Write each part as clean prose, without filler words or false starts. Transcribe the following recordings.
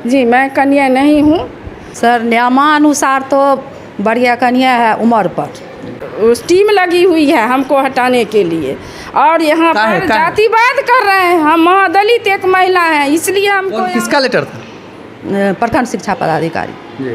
जी मैं कन्या नहीं हूँ सर। नियमानुसार तो बढ़िया कन्या है उम्र पर। उस टीम लगी हुई है हमको हटाने के लिए और यहाँ पर जातिवाद कर रहे हैं। हम महादलित एक महिला हैं इसलिए हमको किसका लेटर था? प्रखंड शिक्षा पदाधिकारी।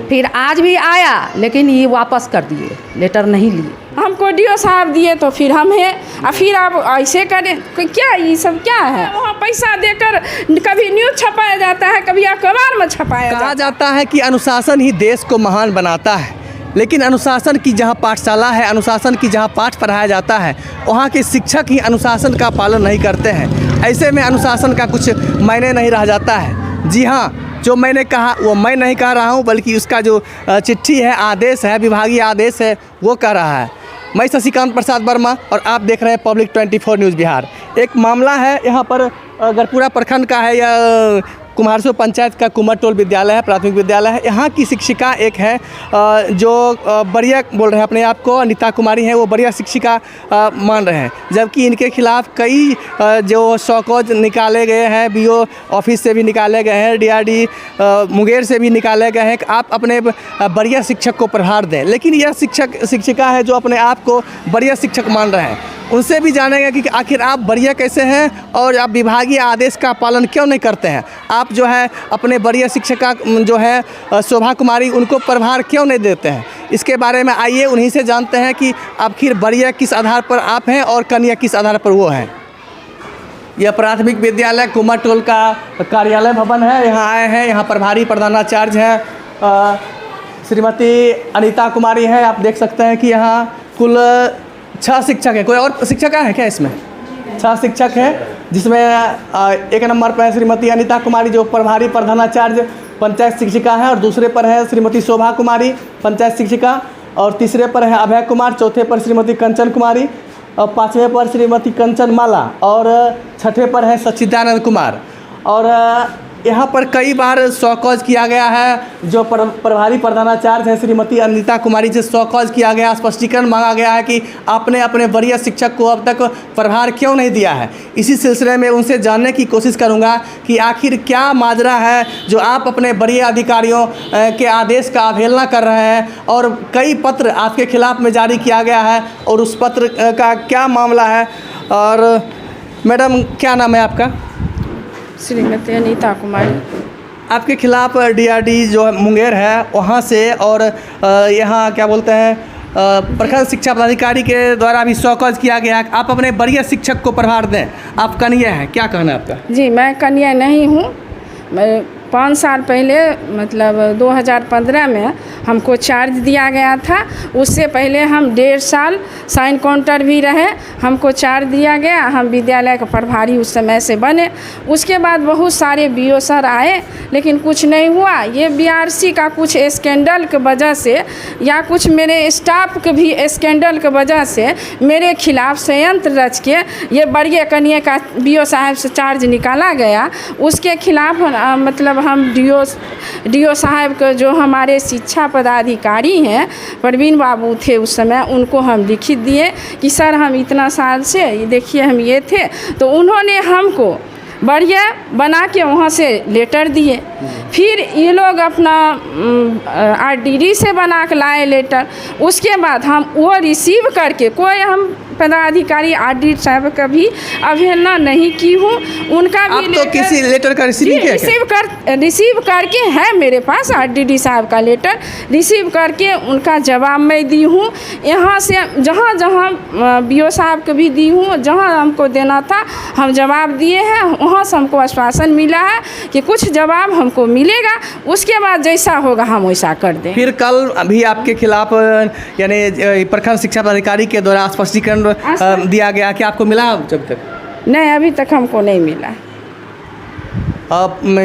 फिर आज भी आया लेकिन ये वापस कर दिए, लेटर नहीं लिए। हमको डीओ साहब दिए तो फिर हम हैं और फिर आप ऐसे करें क्या? ये सब क्या है? वहाँ पैसा देकर कभी न्यूज़ छपाया जाता है, कभी अखबार में छपाया कहा जाता है कि अनुशासन ही देश को महान बनाता है, लेकिन अनुशासन की जहाँ पाठशाला है, अनुशासन की जहाँ पाठ पढ़ाया जाता है, वहाँ के शिक्षक ही अनुशासन का पालन नहीं करते हैं। ऐसे में अनुशासन का कुछ मायने नहीं रह जाता है। जी हाँ, जो मैंने कहा वो मैं नहीं कह रहा हूँ, बल्कि उसका जो चिट्ठी है, आदेश है, विभागीय आदेश है, वो कह रहा है। मैं शशिकांत प्रसाद वर्मा और आप देख रहे हैं पब्लिक 24 न्यूज़ बिहार। एक मामला है यहाँ पर गढ़पुरा प्रखंड का है, या कुम्हारसो पंचायत का कुमार टोल विद्यालय है, प्राथमिक विद्यालय है। यहाँ की शिक्षिका एक है जो बढ़िया बोल रहे हैं अपने आप को, अनिता कुमारी हैं, वो बढ़िया शिक्षिका मान रहे हैं, जबकि इनके खिलाफ कई जो शौकौज निकाले गए हैं, बीओ ऑफिस से भी निकाले गए हैं, डीआरडी मुंगेर से भी निकाले गए हैं कि आप अपने बढ़िया शिक्षक को प्रभार दें। लेकिन यह शिक्षिका है जो अपने आप को बढ़िया शिक्षक मान रहे हैं। उनसे भी जानेंगे कि आखिर आप बढ़िया कैसे हैं और आप विभागीय आदेश का पालन क्यों नहीं करते हैं। आप जो है अपने बढ़िया शिक्षिका जो है शोभा कुमारी, उनको प्रभार क्यों नहीं देते हैं। इसके बारे में आइए उन्हीं से जानते हैं कि आखिर बढ़िया किस आधार पर आप हैं और कन्या किस आधार पर वो हैं। यह प्राथमिक विद्यालय कुमार टोल का कार्यालय भवन है। यहाँ आए हैं, यहाँ प्रभारी प्रधानाचार्य हैं श्रीमती अनिता कुमारी हैं। आप देख सकते हैं कि यहाँ कुल 6 शिक्षक हैं। कोई और शिक्षक है क्या इसमें? 6 शिक्षक हैं, जिसमें एक नंबर पर है श्रीमती अनिता कुमारी जो प्रभारी प्रधानाचार्य पंचायत शिक्षिका है, और दूसरे पर है श्रीमती शोभा कुमारी पंचायत शिक्षिका, और तीसरे पर है अभय कुमार, चौथे पर श्रीमती कंचन कुमारी, और पाँचवें पर श्रीमती कंचन माला, और छठे पर है सच्चिदानंद कुमार। और यहाँ पर कई बार शौकौज किया गया है। जो प्रभारी प्रधानाचार्य है श्रीमती अनिता कुमारी से शौकौज किया गया, स्पष्टीकरण मांगा गया है कि आपने अपने वरीय शिक्षक को अब तक प्रभार क्यों नहीं दिया है। इसी सिलसिले में उनसे जानने की कोशिश करूँगा कि आखिर क्या माजरा है जो आप अपने वरीय अधिकारियों के आदेश का अवहेलना कर रहे हैं, और कई पत्र आपके खिलाफ़ में जारी किया गया है, और उस पत्र का क्या मामला है। और मैडम क्या नाम है आपका? श्रीमती अनिता कुमारी। आपके खिलाफ डीआरडी जो मुंगेर है वहाँ से, और यहाँ क्या बोलते हैं प्रखंड शिक्षा पदाधिकारी के द्वारा भी शौकौज किया गया है। आप अपने बढ़िया शिक्षक को प्रभार दें। आप कन्या हैं, क्या कहना है आपका? जी मैं कन्या नहीं हूँ। मैं 5 साल पहले मतलब 2015 में हमको चार्ज दिया गया था। उससे पहले हम 1.5 साल साइन काउंटर भी रहे, हमको चार्ज दिया गया। हम विद्यालय का प्रभारी उस समय से बने। उसके बाद बहुत सारे बीओ सर आए लेकिन कुछ नहीं हुआ। ये बीआरसी का कुछ स्कैंडल की वजह से या कुछ मेरे स्टाफ के भी स्कैंडल की वजह से मेरे खिलाफ संयंत्र रच के ये बढ़िया कन्या का बीओ साहब से चार्ज निकाला गया। उसके खिलाफ मतलब हम डीओ साहब के जो हमारे शिक्षा पदाधिकारी हैं प्रवीण बाबू थे उस समय, उनको हम लिखित दिए कि सर हम इतना साल से देखिए हम ये थे। तो उन्होंने हमको बढ़िया बना के वहाँ से लेटर दिए। फिर ये लोग अपना आरडीडी से बना के लाए लेटर। उसके बाद हम वो रिसीव करके, कोई हम पदाधिकारी आरडी साहब का भी अवहेलना नहीं की हूँ। उनका भी तो किसी लेटर का रिसीव करके है मेरे पास आरडीडी साहब का लेटर रिसीव करके उनका जवाब मैं दी हूँ। यहाँ से जहाँ जहाँ बीओ साहब को भी दी हूँ, जहाँ हमको देना था हम जवाब दिए हैं। वहाँ से हमको आश्वासन मिला है कि कुछ जवाब हमको मिलेगा, उसके बाद जैसा होगा हम वैसा कर दें। फिर कल अभी आपके खिलाफ यानी प्रखंड शिक्षा पदाधिकारी के द्वारा स्पष्टीकरण दिया गया कि आपको मिला? जब तक नहीं, अभी तक हमको नहीं मिला।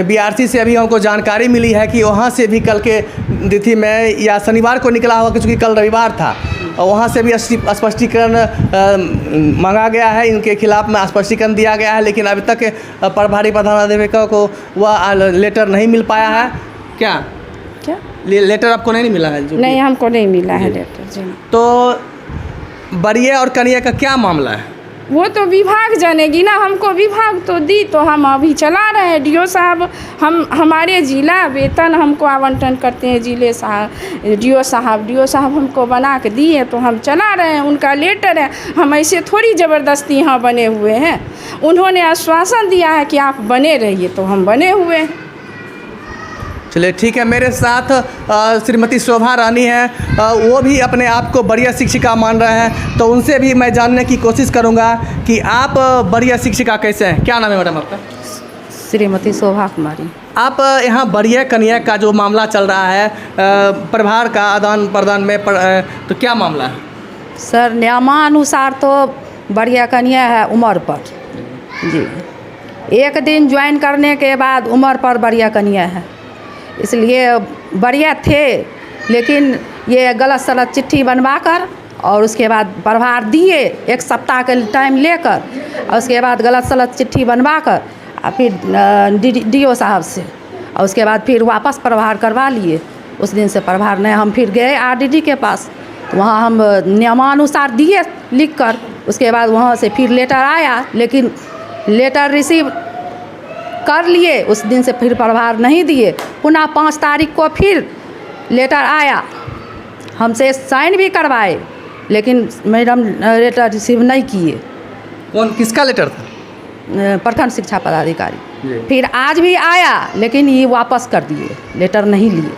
बीआरसी से अभी हमको जानकारी मिली है कि वहाँ से भी कल के तिथि में या शनिवार को निकला होगा, क्योंकि कल रविवार था, और वहाँ से भी स्पष्टीकरण मांगा गया है। इनके खिलाफ में स्पष्टीकरण दिया गया है, लेकिन अभी तक प्रभारी प्रधानाधिकारी को वह लेटर नहीं मिल पाया है। क्या लेटर आपको नहीं मिला है? नहीं, हमको नहीं मिला है लेटर जी। तो बढ़िया और कन्या का क्या मामला है? वो तो विभाग जानेगी ना, हमको विभाग तो दी तो हम अभी चला रहे हैं। डीओ साहब हमारे ज़िला वेतन हमको आवंटन करते हैं, ज़िले साहब डीओ साहब हमको बना के दिए तो हम चला रहे हैं, उनका लेटर है। हम ऐसे थोड़ी ज़बरदस्ती यहाँ बने हुए हैं, उन्होंने आश्वासन दिया है कि आप बने रहिए तो हम बने हुए हैं। चलिए ठीक है, मेरे साथ श्रीमती शोभा रानी हैं, वो भी अपने आप को बढ़िया शिक्षिका मान रहे हैं, तो उनसे भी मैं जानने की कोशिश करूंगा कि आप बढ़िया शिक्षिका कैसे हैं। क्या नाम है मैडम आपका? श्रीमती शोभा कुमारी। आप यहाँ बढ़िया कन्या का जो मामला चल रहा है, प्रभार का आदान प्रदान में तो क्या मामला है? सर नियमानुसार तो बढ़िया कन्या है उम्र पर जी, एक दिन ज्वाइन करने के बाद उम्र पर बढ़िया कन्या है, इसलिए बढ़िया थे, लेकिन ये गलत सलत चिट्ठी बनवाकर और उसके बाद प्रभार दिए 1 सप्ताह के टाइम लेकर, और उसके बाद गलत सलत चिट्ठी बनवाकर और फिर डीओ साहब से, और उसके बाद फिर वापस प्रभार करवा लिए। उस दिन से प्रभार नहीं, हम फिर गए आरडीडी के पास, तो वहाँ हम नियमानुसार दिए लिख कर, उसके बाद वहाँ से फिर लेटर आया, लेकिन लेटर रिसीव कर लिए, उस दिन से फिर प्रभार नहीं दिए। पुनः 5 तारीख को फिर लेटर आया, हमसे साइन भी करवाए, लेकिन मैडम लेटर रिसीव नहीं किए। कौन, किसका लेटर था? प्रखंड शिक्षा पदाधिकारी। फिर आज भी आया, लेकिन ये वापस कर दिए, लेटर नहीं लिए।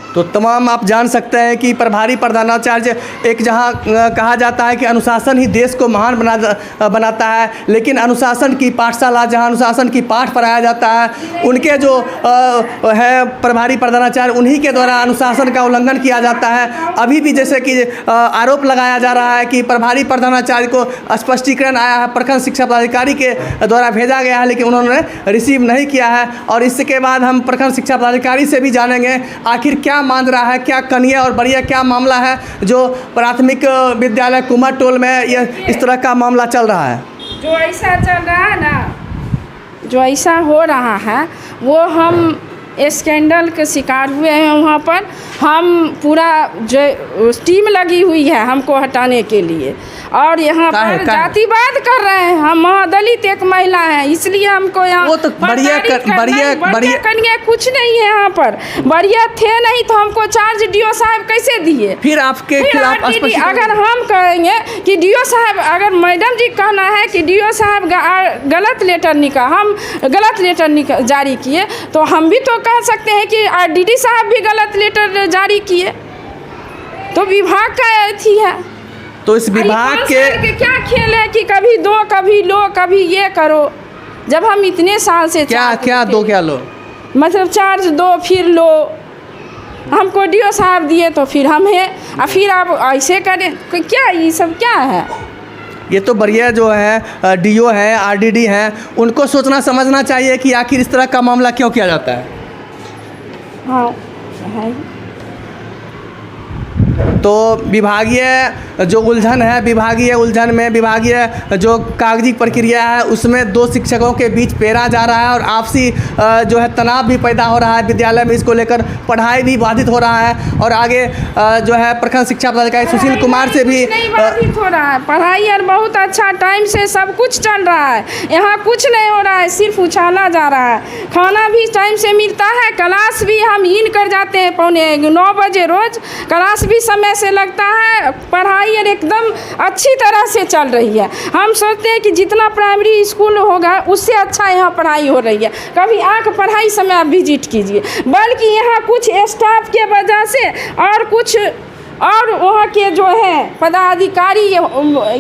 तो तमाम आप जान सकते हैं कि प्रभारी प्रधानाचार्य, एक जहां कहा जाता है कि अनुशासन ही देश को महान बनाता है, लेकिन अनुशासन की पाठशाला जहां अनुशासन की पाठ पढ़ाया जाता है, उनके जो है प्रभारी प्रधानाचार्य, उन्हीं के द्वारा अनुशासन का उल्लंघन किया जाता है। अभी भी जैसे कि आरोप लगाया जा रहा है कि प्रभारी प्रधानाचार्य को स्पष्टीकरण आया है, प्रखंड शिक्षा पदाधिकारी के द्वारा भेजा गया है, लेकिन उन्होंने रिसीव नहीं किया है। और इसके बाद हम प्रखंड शिक्षा पदाधिकारी से भी जानेंगे आखिर क्या मान रहा है, क्या कन्या और बढ़िया क्या मामला है जो प्राथमिक विद्यालय कुमारटोल में ये इस तरह का मामला चल रहा है। जो ऐसा चल रहा है ना, जो ऐसा हो रहा है, वो हम स्कैंडल के शिकार हुए हैं। वहाँ पर हम पूरा जो टीम लगी हुई है हमको हटाने के लिए, और यहाँ पर जातिवाद कर रहे हैं। हम महादलित एक महिला हैं, इसलिए हमको यहाँ वो तो बढ़िया कन्या कुछ नहीं है यहाँ पर, बढ़िया थे नहीं तो हमको चार्ज डीओ साहब कैसे दिए? फिर आपके खिलाफ अगर हम कहेंगे कि डीओ साहब, अगर मैडम जी कहना है कि डीओ साहब गलत लेटर हम गलत लेटर जारी किए, तो हम भी तो कह सकते हैं कि आरडीडी साहब भी गलत लेटर जारी किए, तो विभाग का अथी है। तो इस विभाग के क्या खेल है कि कभी दो कभी लो कभी ये करो, जब हम इतने साल से क्या दो क्या लो, मतलब चार्ज दो फिर लो, हमको डीओ साहब दिए तो फिर हम हैं, और फिर आप ऐसे करें, क्या ये सब क्या है? ये तो बढ़िया जो है डीओ है, आरडीडी हैं, उनको सोचना समझना चाहिए कि आखिर इस तरह का मामला क्यों किया जाता है। हाँ है। तो विभागीय जो उलझन है, विभागीय उलझन में विभागीय जो कागजी प्रक्रिया है उसमें 2 शिक्षकों के बीच पेरा जा रहा है, और आपसी जो है तनाव भी पैदा हो रहा है विद्यालय में। इसको लेकर पढ़ाई भी बाधित हो रहा है, और आगे जो है प्रखंड शिक्षा पदाधिकारी सुशील कुमार से भी बाधित हो रहा है। पढ़ाई और बहुत अच्छा टाइम से सब कुछ चल रहा है, यहाँ कुछ नहीं हो रहा है, सिर्फ उछाला जा रहा है। खाना भी टाइम से मिलता है, क्लास भी हम इन कर जाते हैं 9:15 बजे रोज़, क्लास भी समय से लगता है, पढ़ाई एकदम अच्छी तरह से चल रही है। हम सोचते हैं कि जितना प्राइमरी स्कूल होगा उससे अच्छा यहाँ पढ़ाई हो रही है। कभी आके पढ़ाई समय आप विजिट कीजिए, बल्कि यहाँ कुछ स्टाफ के वजह से और कुछ और वहाँ के जो है पदाधिकारी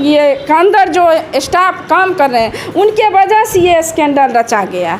ये अंदर जो स्टाफ काम कर रहे हैं उनके वजह से ये स्कैंडल रचा गया।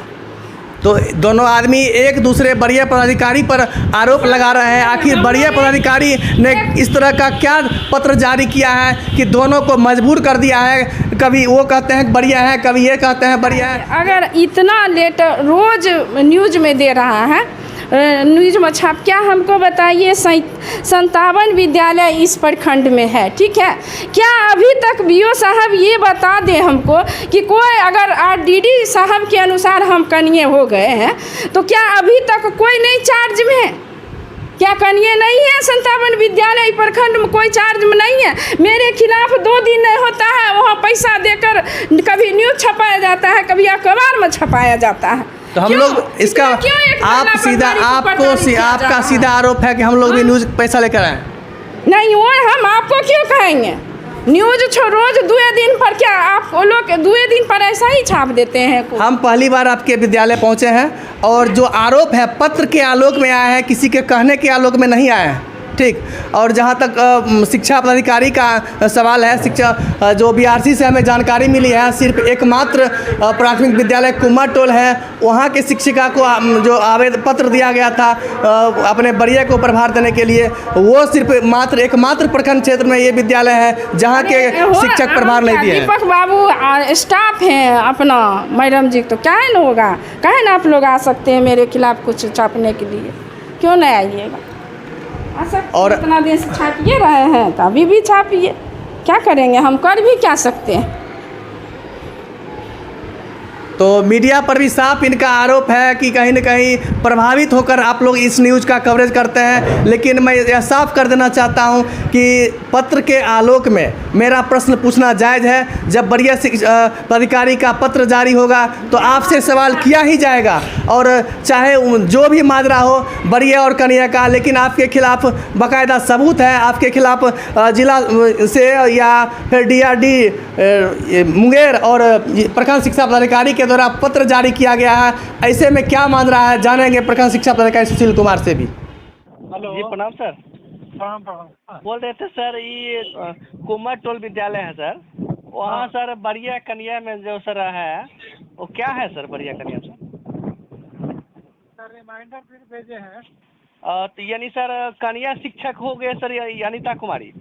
तो दोनों आदमी एक दूसरे बढ़िया पदाधिकारी पर आरोप लगा रहे हैं। आखिर बढ़िया पदाधिकारी ने इस तरह का क्या पत्र जारी किया है कि दोनों को मजबूर कर दिया है? कभी वो कहते हैं बढ़िया है, कभी ये कहते हैं बढ़िया है। अगर इतना लेटर रोज़ न्यूज़ में दे रहा है, न्यूज़ में छाप, क्या हमको बताइए 57 विद्यालय इस प्रखंड में है, ठीक है, क्या अभी तक बीओ साहब ये बता दें हमको कि कोई अगर आरडीडी साहब के अनुसार हम कन्ये हो गए हैं तो क्या अभी तक कोई नहीं चार्ज में? क्या कनिए नहीं है? 57 विद्यालय प्रखंड में कोई चार्ज में नहीं है। मेरे खिलाफ 2 दिन नहीं होता है, वहाँ पैसा देकर कभी न्यूज़ छपाया जाता है, कभी अखबार में छपाया जाता है। तो हम लोग इसका आप सीधा आपका सीधा आरोप है कि हम लोग भी न्यूज़ पैसा लेकर आए? नहीं, वो हम आपको क्यों कहेंगे? न्यूज़ रोज 2 दिन पर, क्या आप लोग 2 दिन पर ऐसा ही छाप देते हैं? हम पहली बार आपके विद्यालय पहुंचे हैं और जो आरोप है पत्र के आलोक में आया है, किसी के कहने के आलोक में नहीं आया है, ठीक। और जहां तक शिक्षा पदाधिकारी का सवाल है, शिक्षा जो बीआरसी से हमें जानकारी मिली है, सिर्फ एकमात्र प्राथमिक विद्यालय कुमारटोल है, वहां के शिक्षिका को जो आवेदन पत्र दिया गया था अपने बरिया को प्रभार देने के लिए, वो सिर्फ एकमात्र प्रखंड क्षेत्र में ये विद्यालय है जहां के शिक्षक प्रभार नहीं दिए। दीपक बाबू स्टाफ हैं अपना, मैडम जी, तो क्या है ना होगा? कहे ना आप लोग आ सकते हैं मेरे खिलाफ कुछ छापने के लिए, क्यों नहीं आइएगा? और इतना दिन से छापिए रहे हैं तो अभी भी छापिए, क्या करेंगे? हम कर भी क्या सकते हैं? तो मीडिया पर भी साफ इनका आरोप है कि कहीं न कहीं प्रभावित होकर आप लोग इस न्यूज़ का कवरेज करते हैं। लेकिन मैं यह साफ कर देना चाहता हूं कि पत्र के आलोक में मेरा प्रश्न पूछना जायज़ है। जब वरीय पदाधिकारी का पत्र जारी होगा तो आपसे सवाल किया ही जाएगा, और चाहे जो भी माजरा हो वरीय और कन्या का, लेकिन आपके खिलाफ बाकायदा सबूत है। आपके खिलाफ जिला से या फिर DRD मुंगेर और प्रखंड शिक्षा पदाधिकारी के द्वारा पत्र जारी किया गया है। ऐसे में क्या मान रहा है, जानेंगे प्रखंड शिक्षा पदाधिकारी सुशील कुमार से भी। हेलो जी, प्रणाम सर। प्रणाम। बोल रहे थे सर, ये कुमारटोल विद्यालय है सर, वहाँ सर बरिया कन्या में जो सर है वो क्या है सर? बरिया कन्या सर रिमाइंडर फिर भेजे हैं। तो यानी सर कन्या शिक्षक हो गए सर अनिता कुमारी,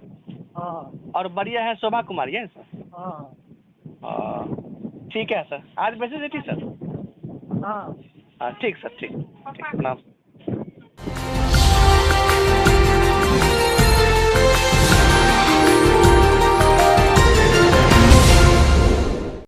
हाँ, और बरिया है शोभा कुमारी है सर। हाँ, ठीक है सर, आज मैसेज देती सर। हाँ, हाँ ठीक सर, ठीक, प्रणाम।